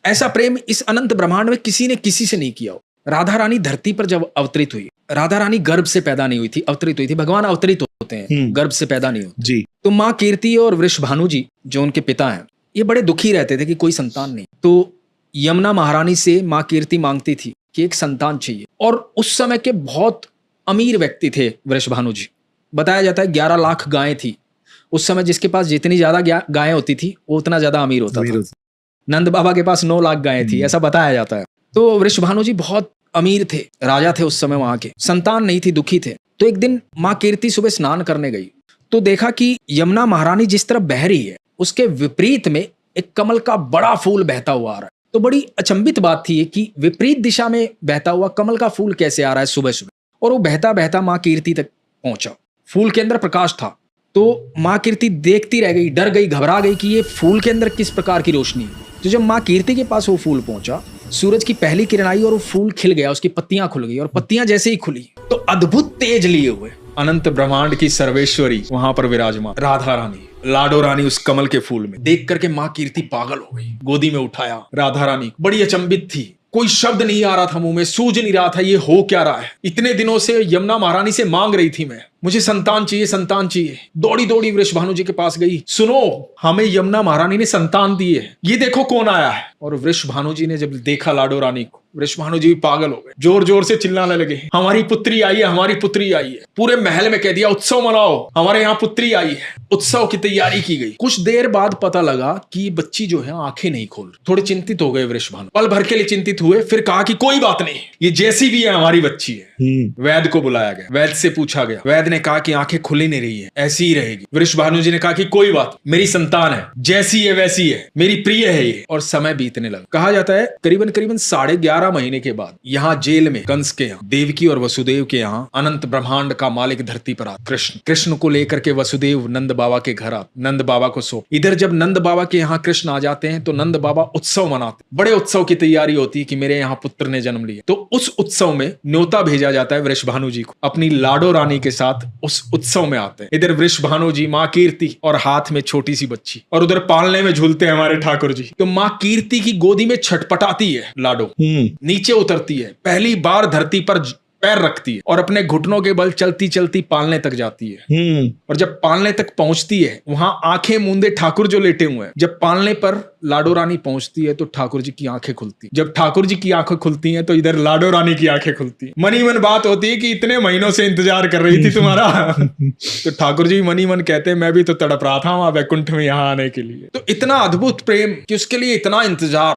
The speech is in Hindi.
ऐसा प्रेम इस अनंत ब्रह्मांड में किसी ने किसी से नहीं किया हो। राधा रानी धरती पर जब अवतरित हुई, राधा रानी गर्भ से पैदा नहीं हुई थी, अवतरित हुई थी। भगवान अवतरित होते हैं, गर्भ से पैदा नहीं होते जी। तो माँ कीर्ति और वृषभानु जी जो उनके पिता हैं, ये बड़े दुखी रहते थे कि कोई संतान नहीं। तो यमुना महारानी से माँ कीर्ति मांगती थी कि एक संतान चाहिए। और उस समय के बहुत अमीर व्यक्ति थे वृषभानु जी। बताया जाता है 11 लाख गायें थी उस समय। जिसके पास जितनी ज्यादा गायें होती थी वो उतना ज्यादा अमीर होता था। नंद बाबा के पास 9 लाख गायें थी, ऐसा बताया जाता है। तो वृषभानु जी बहुत अमीर थे, राजा थे उस समय वहां के। संतान नहीं थी, दुखी थे। तो एक दिन माँ कीर्ति सुबह स्नान करने गई तो देखा कि यमुना महारानी जिस तरफ बह रही है उसके विपरीत में एक कमल का बड़ा फूल बहता हुआ आ रहा है। तो बड़ी अचंभित बात थी कि विपरीत दिशा में बहता हुआ कमल का फूल कैसे आ रहा है सुबह सुबह। और वो बहता बहता माँ कीर्ति तक पहुंचा। फूल के अंदर प्रकाश था। तो माँ कीर्ति देखती रह गई, डर गई, घबरा गई कि ये फूल के अंदर किस प्रकार की रोशनी है। तो जब माँ कीर्ति के पास वो फूल पहुंचा, सूरज की पहली किरण आई और वो फूल खिल गया, उसकी पत्तियां खुल गई। और पत्तियां जैसे ही खुली तो अद्भुत तेज लिए हुए अनंत ब्रह्मांड की सर्वेश्वरी वहां पर विराजमान राधा रानी, लाडो रानी उस कमल के फूल में देख करके माँ कीर्ति पागल हो गई। गोदी में उठाया राधा रानी, बड़ी अचंभित थी। कोई शब्द नहीं आ रहा था मुंह में, सूझ नहीं रहा था ये हो क्या रहा है। इतने दिनों से यमुना महारानी से मांग रही थी मैं, मुझे संतान चाहिए, संतान चाहिए। दौड़ी दौड़ी वृषभानु जी के पास गई, सुनो हमें यमुना महारानी ने संतान दी है, ये देखो कौन आया है। और वृषभानु जी ने जब देखा लाडो रानी को, वृषभानु जी भी पागल हो गए, जोर जोर से चिल्लाने लगे, हमारी पुत्री आई है, हमारी पुत्री आई है। पूरे महल में कह दिया उत्सव मनाओ, हमारे यहाँ पुत्री आई है। उत्सव की तैयारी की गई। कुछ देर बाद पता लगा कि बच्ची जो है आंखें नहीं खोल। थोड़े चिंतित हो गए वृषभानु, पल भर के लिए चिंतित हुए। फिर कहा कि कोई बात नहीं, ये जैसी भी है हमारी बच्ची है। वैद्य को बुलाया गया, वैद्य से पूछा गया। वैद्य ने कहा कि आंखें खुली नहीं रही है, ऐसी ही रहेगी। वृषभानु जी ने कहा कि कोई बात, मेरी संतान है, जैसी है वैसी है, मेरी प्रिय है ये। और समय बीतने लगा। कहा जाता है करीबन 11.5 महीने के बाद यहाँ जेल में कंस के यहाँ, देवकी और वसुदेव के यहाँ अनंत ब्रह्मांड का मालिक धरती पर आता कृष्ण को लेकर के वसुदेव नंद बाबा के घर आते, नंद बाबा को सौंप। इधर जब नंद बाबा के यहाँ कृष्ण आ जाते हैं तो नंद बाबा उत्सव मनाते। बड़े उत्सव की तैयारी होती है कि मेरे यहाँ पुत्र ने जन्म लिया। तो उस उत्सव में न्योता भेजा जाता है वृषभानु जी को, अपनी लाडो रानी के साथ उस उत्सव में आते हैं। इधर वृषभानु जी, माँ कीर्ति और हाथ में छोटी सी बच्ची, और उधर पालने में झूलते हैं हमारे ठाकुर जी। तो माँ कीर्ति की गोदी में छटपटाती है लाडो, नीचे उतरती है, पहली बार धरती पर पैर रखती है और अपने घुटनों के बल चलती चलती पालने तक जाती है। और जब पालने तक पहुंचती है, वहां आंखें मूंदे ठाकुर जो लेटे हुए हैं, जब पालने पर लाडो रानी पहुंचती है तो ठाकुर जी की आंखें खुलती है। जब ठाकुर जी की आंखें खुलती हैं तो इधर लाडो रानी की आंखें खुलती है। मनी मन बात होती है कि इतने महीनों से इंतजार कर रही थी तुम्हारा। तो ठाकुर जी मनी मन कहते हैं मैं भी तो तड़प रहा था वहां वैकुंठ में यहाँ आने के लिए। तो इतना अद्भुत प्रेम कि उसके लिए इतना इंतजार।